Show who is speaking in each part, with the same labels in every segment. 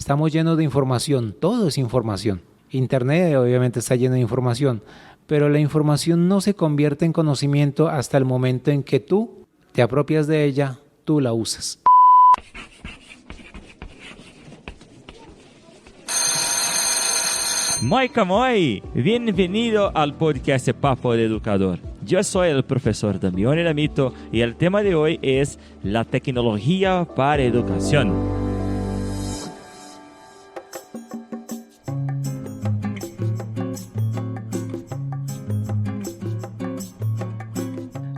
Speaker 1: Estamos llenos de información, todo es información. Internet obviamente está lleno de información, pero la información no se convierte en conocimiento hasta el momento en que tú te apropias de ella, tú la usas.
Speaker 2: Moi Camoi, bienvenido al podcast Papo de Educador. Yo soy el profesor Damione Lamito y el tema de hoy es la tecnología para educación.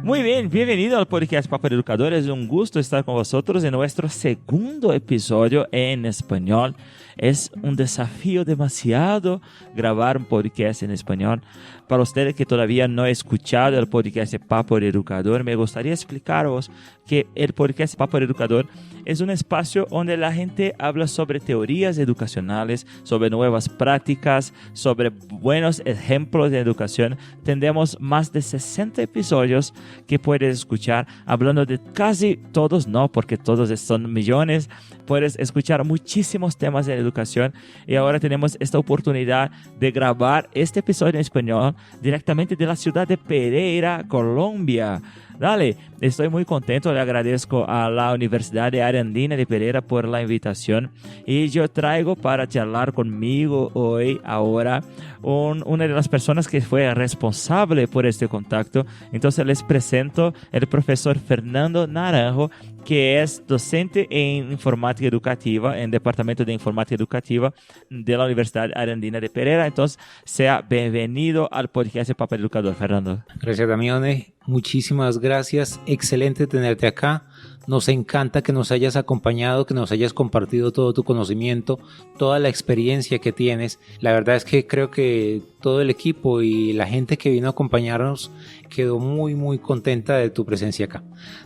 Speaker 2: Muy bien, bienvenido al podcast Papo de Educador. Es un gusto estar con vosotros en nuestro segundo episodio en español. Es un desafío demasiado grabar un podcast en español. Para ustedes que todavía no han escuchado el podcast Papo de Educador, me gustaría explicaros que el podcast Papo de Educador es un espacio donde la gente habla sobre teorías educacionales, sobre nuevas prácticas, sobre buenos ejemplos de educación. Tendremos más de 60 episodios que puedes escuchar, hablando de casi todos, no, porque todos son millones. Puedes escuchar muchísimos temas de educación y ahora tenemos esta oportunidad de grabar este episodio en español directamente de la ciudad de Pereira, Colombia. Dale, estoy muy contento, le agradezco a la Universidad de Arandina de Pereira por la invitación y yo traigo para charlar conmigo hoy, ahora, una de las personas que fue responsable por este contacto. Entonces les presento el profesor Fernando Naranjo, que es docente en informática educativa, en el Departamento de Informática Educativa de la Universidad Arandina de Pereira. Entonces, sea bienvenido al podcast Papo de Educador, Fernando.
Speaker 1: Gracias, Damione. Muchísimas gracias. Excelente tenerte acá. Nos encanta que nos hayas acompañado, que nos hayas compartido todo tu conocimiento, toda la experiencia que tienes. La verdad es que creo que todo el equipo y la gente que vino a acompañarnos quedó muy contenta de tu presencia acá.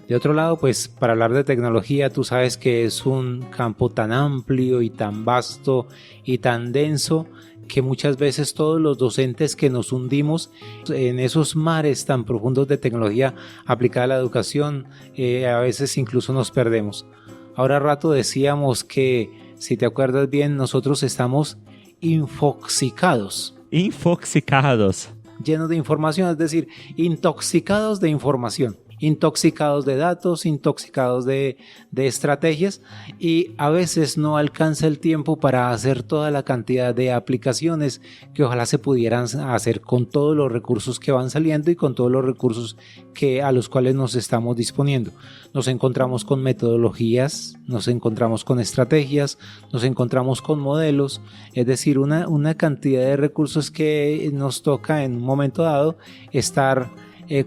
Speaker 1: De otro lado, pues para hablar de tecnología, tú sabes que es un campo tan amplio y tan vasto y tan denso que muchas veces todos los docentes que nos hundimos en esos mares tan profundos de tecnología aplicada a la educación, a veces incluso nos perdemos. Ahora rato decíamos que, si te acuerdas bien, nosotros estamos infoxicados. Llenos de información, es decir, intoxicados de información. Intoxicados de datos, intoxicados de estrategias, y a veces no alcanza el tiempo para hacer toda la cantidad de aplicaciones que ojalá se pudieran hacer con todos los recursos que van saliendo y con todos los recursos a los cuales nos estamos disponiendo. Nos encontramos con metodologías, nos encontramos con estrategias, nos encontramos con modelos, es decir, una cantidad de recursos que nos toca en un momento dado estar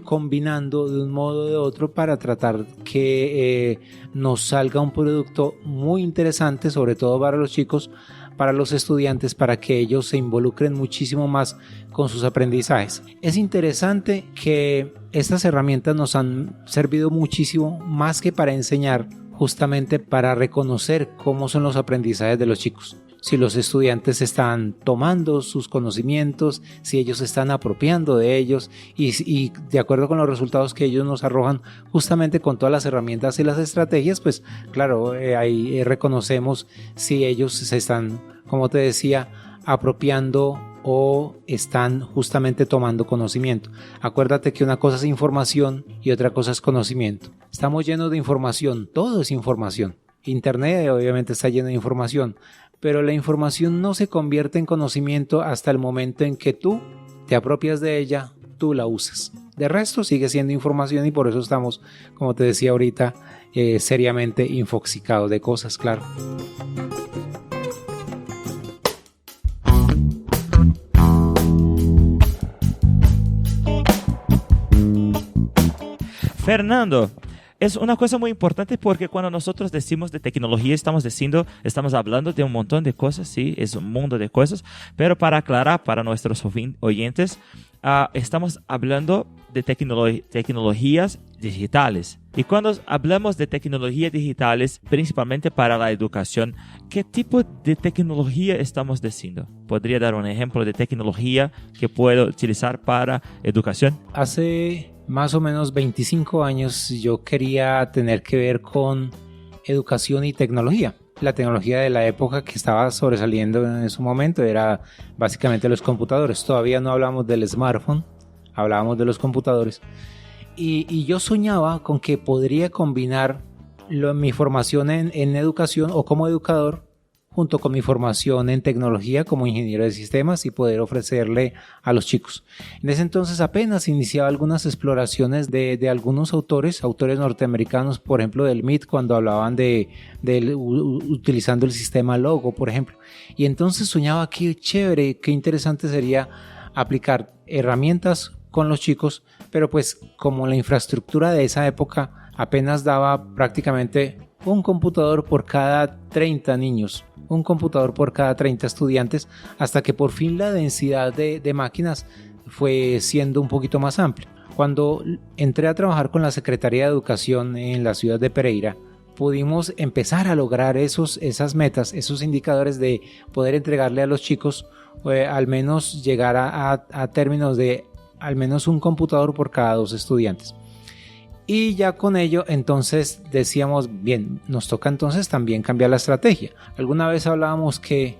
Speaker 1: combinando de un modo o de otro para tratar que nos salga un producto muy interesante, sobre todo para los chicos, para los estudiantes, para que ellos se involucren muchísimo más con sus aprendizajes. Es interesante que estas herramientas nos han servido muchísimo, más que para enseñar, justamente para reconocer cómo son los aprendizajes de los chicos. Si los estudiantes están tomando sus conocimientos, si ellos se están apropiando de ellos y de acuerdo con los resultados que ellos nos arrojan, justamente con todas las herramientas y las estrategias, pues claro, ahí reconocemos si ellos se están, como te decía, apropiando o están justamente tomando conocimiento. Acuérdate que una cosa es información y otra cosa es conocimiento. Estamos llenos de información, todo es información. Internet obviamente está lleno de información, pero la información no se convierte en conocimiento hasta el momento en que tú te apropias de ella, tú la usas. De resto sigue siendo información y por eso estamos, como te decía ahorita, seriamente infoxicados de cosas, claro.
Speaker 2: Fernando, es una cosa muy importante porque cuando nosotros decimos de tecnología estamos hablando de un montón de cosas, sí, es un mundo de cosas, pero para aclarar para nuestros oyentes, estamos hablando de tecnologías digitales. Y cuando hablamos de tecnologías digitales, principalmente para la educación, ¿qué tipo de tecnología estamos diciendo? ¿Podría dar un ejemplo de tecnología que puedo utilizar para educación?
Speaker 1: Hace más o menos 25 años yo quería tener que ver con educación y tecnología. La tecnología de la época que estaba sobresaliendo en su momento era básicamente los computadores. Todavía no hablamos del smartphone, hablábamos de los computadores. Y yo soñaba con que podría combinar mi formación en educación o como educador junto con mi formación en tecnología como ingeniero de sistemas y poder ofrecerle a los chicos. En ese entonces apenas iniciaba algunas exploraciones de algunos autores norteamericanos, por ejemplo del MIT, cuando hablaban utilizando el sistema Logo, por ejemplo. Y entonces soñaba qué chévere, qué interesante sería aplicar herramientas con los chicos, pero pues como la infraestructura de esa época apenas daba prácticamente un computador por cada 30 niños, un computador por cada 30 estudiantes, hasta que por fin la densidad de máquinas fue siendo un poquito más amplia. Cuando entré a trabajar con la Secretaría de Educación en la ciudad de Pereira, pudimos empezar a lograr esas metas, esos indicadores de poder entregarle a los chicos al menos llegar a términos de al menos un computador por cada 2 estudiantes. Y ya con ello entonces decíamos, bien, nos toca entonces también cambiar la estrategia. Alguna vez hablábamos que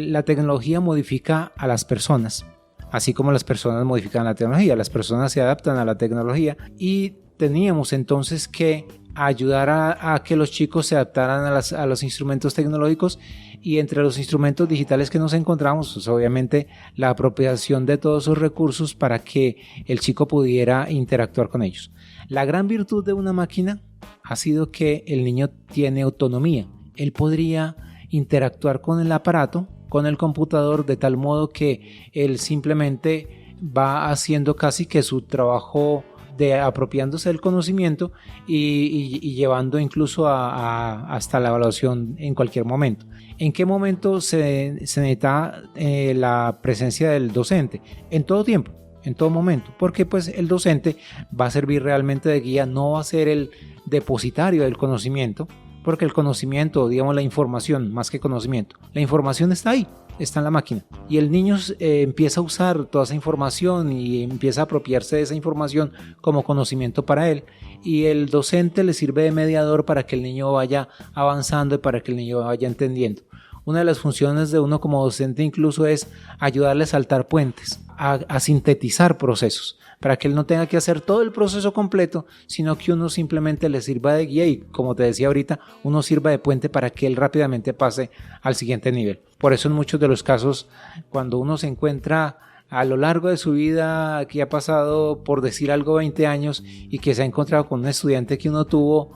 Speaker 1: la tecnología modifica a las personas, así como las personas modifican la tecnología. Las personas se adaptan a la tecnología y teníamos entonces que ayudar a que los chicos se adaptaran a los instrumentos tecnológicos, y entre los instrumentos digitales que nos encontramos, pues obviamente la apropiación de todos esos recursos para que el chico pudiera interactuar con ellos. La gran virtud de una máquina ha sido que el niño tiene autonomía. Él podría interactuar con el aparato, con el computador, de tal modo que él simplemente va haciendo casi que su trabajo de apropiándose del conocimiento y llevando incluso hasta la evaluación en cualquier momento. ¿En qué momento se necesita la presencia del docente? En todo tiempo, en todo momento, porque pues el docente va a servir realmente de guía, no va a ser el depositario del conocimiento, porque el conocimiento, digamos la información, más que conocimiento, la información está ahí, está en la máquina, y el niño empieza a usar toda esa información y empieza a apropiarse de esa información como conocimiento para él, y el docente le sirve de mediador para que el niño vaya avanzando y para que el niño vaya entendiendo. Una de las funciones de uno como docente incluso es ayudarle a saltar puentes, a sintetizar procesos, para que él no tenga que hacer todo el proceso completo, sino que uno simplemente le sirva de guía y, como te decía ahorita, uno sirva de puente para que él rápidamente pase al siguiente nivel. Por eso en muchos de los casos, cuando uno se encuentra a lo largo de su vida, que ha pasado, por decir algo, 20 años, y que se ha encontrado con un estudiante que uno tuvo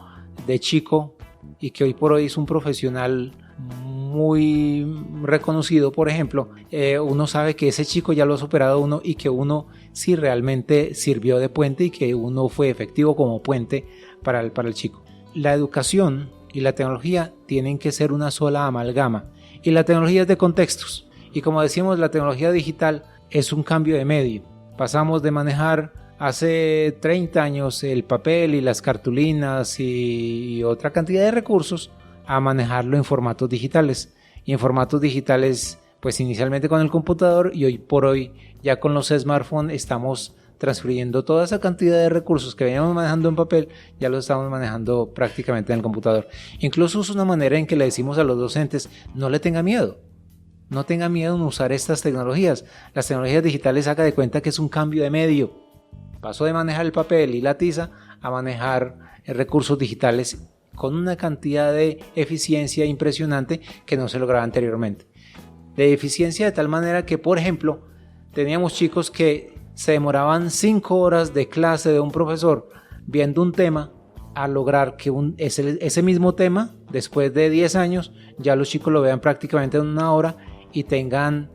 Speaker 1: de chico y que hoy por hoy es un profesional muy reconocido, por ejemplo, uno sabe que ese chico ya lo ha superado uno y que uno sí realmente sirvió de puente y que uno fue efectivo como puente para el chico. La educación y la tecnología tienen que ser una sola amalgama, y la tecnología es de contextos, y como decíamos, la tecnología digital es un cambio de medio. Pasamos de manejar hace 30 años el papel y las cartulinas y otra cantidad de recursos a manejarlo en formatos digitales, y en formatos digitales pues inicialmente con el computador, y hoy por hoy ya con los smartphones estamos transfiriendo toda esa cantidad de recursos que veníamos manejando en papel, ya los estamos manejando prácticamente en el computador. Incluso es una manera en que le decimos a los docentes: no le tenga miedo, no tenga miedo en usar estas tecnologías. Las tecnologías digitales, haga de cuenta que es un cambio de medio. Pasó de manejar el papel y la tiza a manejar recursos digitales con una cantidad de eficiencia impresionante que no se lograba anteriormente. De eficiencia de tal manera que, por ejemplo, teníamos chicos que se demoraban 5 horas de clase de un profesor viendo un tema, a lograr que ese mismo tema, después de 10 años, ya los chicos lo vean prácticamente en 1 hora y tengan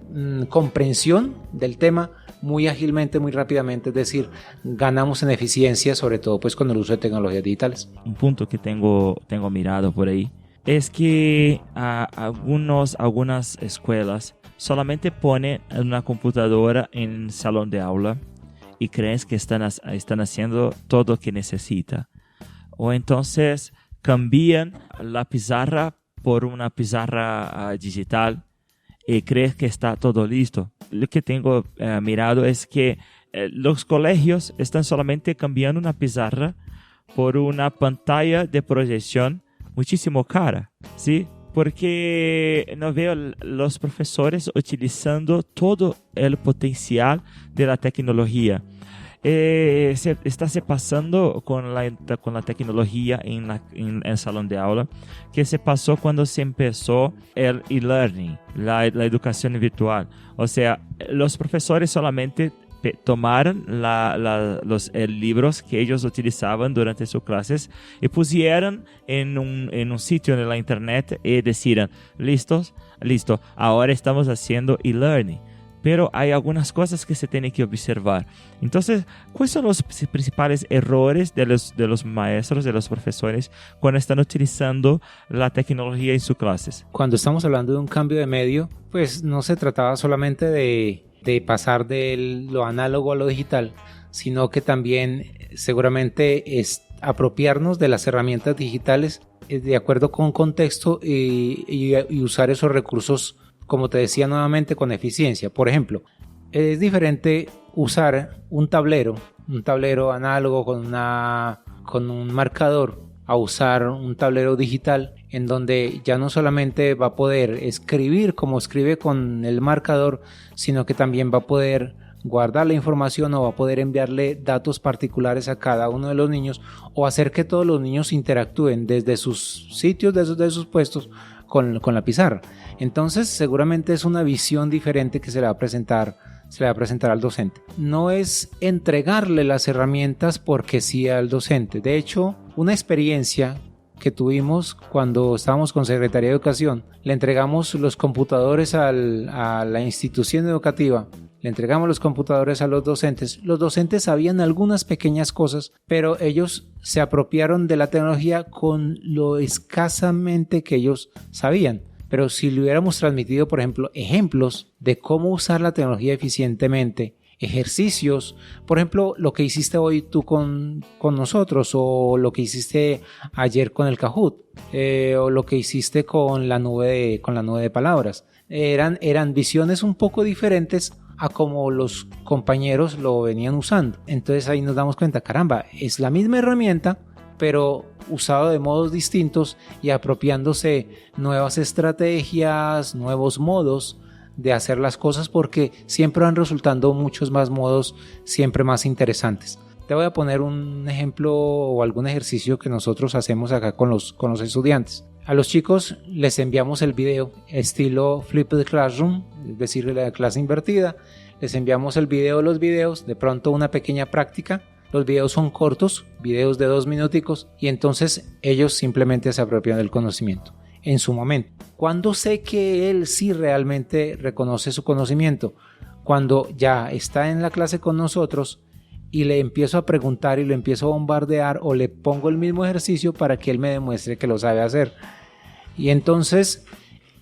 Speaker 1: comprensión del tema muy ágilmente, muy rápidamente. Es decir, ganamos en eficiencia, sobre todo pues con el uso de tecnologías digitales.
Speaker 2: Un punto que tengo mirado por ahí es que algunas escuelas solamente ponen una computadora en el salón de aula y creen que están haciendo todo lo que necesita. O entonces cambian la pizarra por una pizarra digital y creen que está todo listo. Lo que tengo mirado es que los colegios están solamente cambiando una pizarra por una pantalla de proyección muchísimo cara, ¿sí? porque no veo los profesores utilizando todo el potencial de la tecnología. Está se pasando con la tecnología en el salón de aula, que se pasó cuando se empezó el e-learning, la educación virtual. O sea, los profesores solamente tomaron los libros que ellos utilizaban durante sus clases y pusieron en un sitio en la internet y decían, listo, ahora estamos haciendo e-learning. Pero hay algunas cosas que se tienen que observar. Entonces, ¿cuáles son los principales errores de los maestros, de los profesores, cuando están utilizando la tecnología en sus clases?
Speaker 1: Cuando estamos hablando de un cambio de medio, pues no se trataba solamente de pasar de lo análogo a lo digital, sino que también seguramente es apropiarnos de las herramientas digitales de acuerdo con contexto y usar esos recursos, como te decía nuevamente, con eficiencia. Por ejemplo, es diferente usar un tablero análogo con un marcador a usar un tablero digital en donde ya no solamente va a poder escribir como escribe con el marcador, sino que también va a poder guardar la información o va a poder enviarle datos particulares a cada uno de los niños o hacer que todos los niños interactúen desde sus sitios, de sus puestos con la pizarra. Entonces seguramente es una visión diferente que se le va a presentar al docente. No es entregarle las herramientas porque sí al docente. De hecho, una experiencia que tuvimos cuando estábamos con Secretaría de Educación, le entregamos los computadores a la institución educativa, le entregamos los computadores a los docentes. Los docentes sabían algunas pequeñas cosas, pero ellos se apropiaron de la tecnología con lo escasamente que ellos sabían. Pero si le hubiéramos transmitido, por ejemplo, ejemplos de cómo usar la tecnología eficientemente, ejercicios, por ejemplo, lo que hiciste hoy tú con nosotros, o lo que hiciste ayer con el Kahoot, o lo que hiciste con la nube de palabras, eran visiones un poco diferentes a como los compañeros lo venían usando. Entonces ahí nos damos cuenta, caramba, es la misma herramienta, pero usado de modos distintos y apropiándose nuevas estrategias, nuevos modos de hacer las cosas, porque siempre van resultando muchos más modos, siempre más interesantes. Te voy a poner un ejemplo o algún ejercicio que nosotros hacemos acá con los estudiantes. A los chicos les enviamos el video estilo Flipped Classroom, es decir, la clase invertida. Les enviamos el video, los videos, de pronto una pequeña práctica. Los videos son cortos, videos de 2 minuticos, y entonces ellos simplemente se apropian del conocimiento en su momento. ¿Cuándo sé que él sí realmente reconoce su conocimiento? Cuando ya está en la clase con nosotros y le empiezo a preguntar y lo empiezo a bombardear, o le pongo el mismo ejercicio para que él me demuestre que lo sabe hacer. Y entonces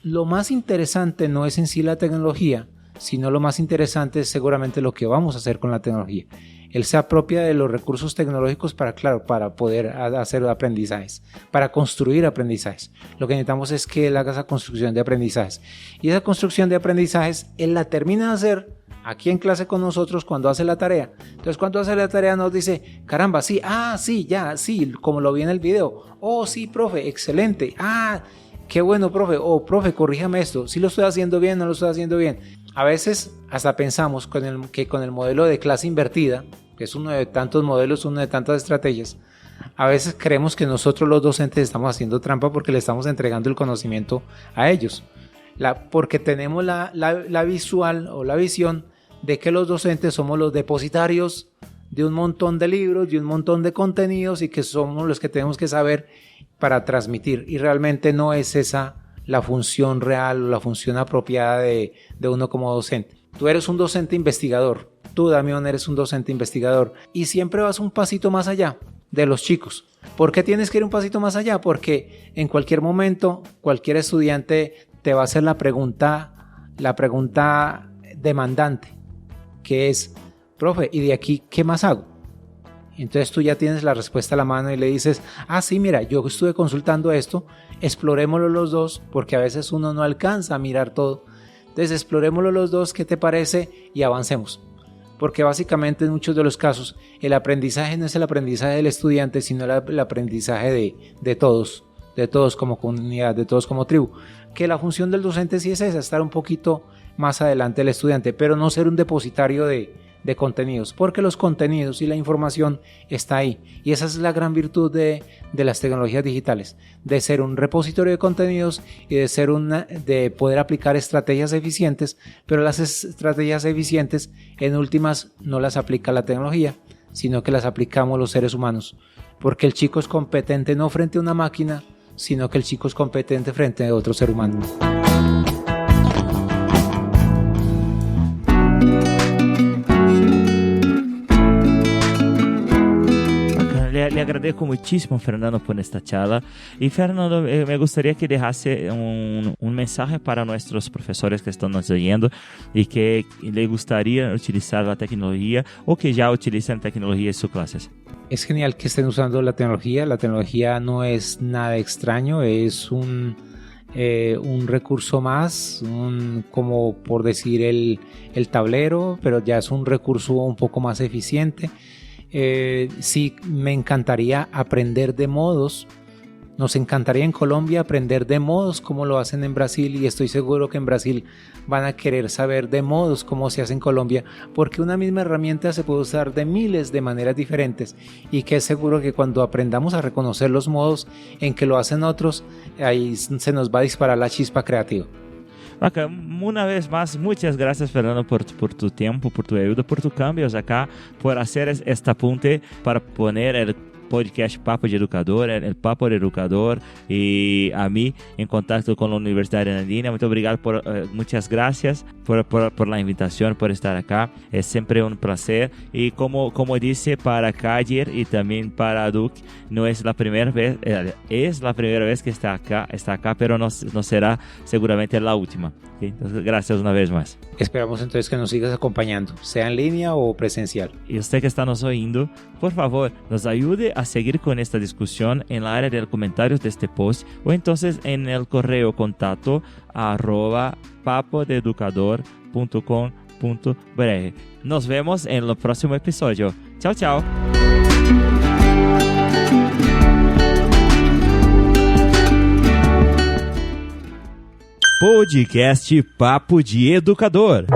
Speaker 1: lo más interesante no es en sí la tecnología, sino lo más interesante es seguramente lo que vamos a hacer con la tecnología. Él se apropia de los recursos tecnológicos para poder hacer aprendizajes, para construir aprendizajes. Lo que necesitamos es que él haga esa construcción de aprendizajes. Y esa construcción de aprendizajes, él la termina de hacer aquí en clase con nosotros cuando hace la tarea. Entonces, cuando hace la tarea nos dice, caramba, sí, sí, como lo vi en el video. Oh, sí, profe, excelente. Qué bueno, profe. Oh, profe, corríjame esto. ¿Sí lo estoy haciendo bien o no lo estoy haciendo bien? A veces hasta pensamos que con el modelo de clase invertida, que es uno de tantos modelos, una de tantas estrategias, a veces creemos que nosotros los docentes estamos haciendo trampa porque le estamos entregando el conocimiento a ellos. Porque tenemos la visual o la visión de que los docentes somos los depositarios de un montón de libros, de un montón de contenidos, y que somos los que tenemos que saber para transmitir. Y realmente no es esa la función real o la función apropiada de uno como docente. Tú eres un docente investigador. Tú, Damián, eres un docente investigador. Y siempre vas un pasito más allá de los chicos. ¿Por qué tienes que ir un pasito más allá? Porque en cualquier momento, cualquier estudiante te va a hacer la pregunta demandante, que es, profe, ¿y de aquí qué más hago? Entonces tú ya tienes la respuesta a la mano y le dices, sí, mira, yo estuve consultando esto, explorémoslo los dos, porque a veces uno no alcanza a mirar todo. Entonces explorémoslo los dos, ¿qué te parece? Y avancemos. Porque básicamente en muchos de los casos el aprendizaje no es el aprendizaje del estudiante, sino el aprendizaje de todos, de todos como comunidad, de todos como tribu. Que la función del docente sí es esa, estar un poquito más adelante del estudiante, pero no ser un depositario de contenidos, porque los contenidos y la información está ahí. Y esa es la gran virtud de las tecnologías digitales, de ser un repositorio de contenidos y de poder aplicar estrategias eficientes, pero las estrategias eficientes en últimas no las aplica la tecnología, sino que las aplicamos los seres humanos, porque el chico es competente no frente a una máquina, sino que el chico es competente frente a otro ser humano.
Speaker 2: Le agradezco muchísimo, Fernando, por esta charla. Y Fernando, me gustaría que dejase un mensaje para nuestros profesores que están nos oyendo y que les gustaría utilizar la tecnología o que ya utilizan tecnología en sus clases.
Speaker 1: Es genial que estén usando la tecnología. La tecnología no es nada extraño, es un recurso más, como por decir el tablero, pero ya es un recurso un poco más eficiente. Sí, me encantaría aprender de modos. Nos encantaría en Colombia aprender de modos como lo hacen en Brasil, y estoy seguro que en Brasil van a querer saber de modos como se hace en Colombia, porque una misma herramienta se puede usar de miles de maneras diferentes, y que es seguro que cuando aprendamos a reconocer los modos en que lo hacen otros, ahí se nos va a disparar la chispa creativa.
Speaker 2: Acá, una vez más, muchas gracias, Fernando, por tu tiempo, por tu ayuda, por tus cambios acá, por hacer este apunte para poner el podcast Papo de Educador, el Papo de Educador y a mí en contacto con la Universidad Andina. Muito obrigado, muchas gracias por la invitación, por estar acá. Es siempre un placer. Y como dice para Kadir y también para Duque, no es la primera vez, es la primera vez que está acá, pero no será seguramente la última. ¿Okay? Entonces, gracias una vez más.
Speaker 1: Esperamos entonces que nos sigas acompañando, sea en línea o presencial.
Speaker 2: Y usted que está nos oyendo, por favor, nos ayude a seguir con esta discusión en la área de comentarios de este post o entonces en el correo contacto @papodeeducador.com.br. Nos vemos en el próximo episodio. Chao, chao. Podcast Papo de Educador.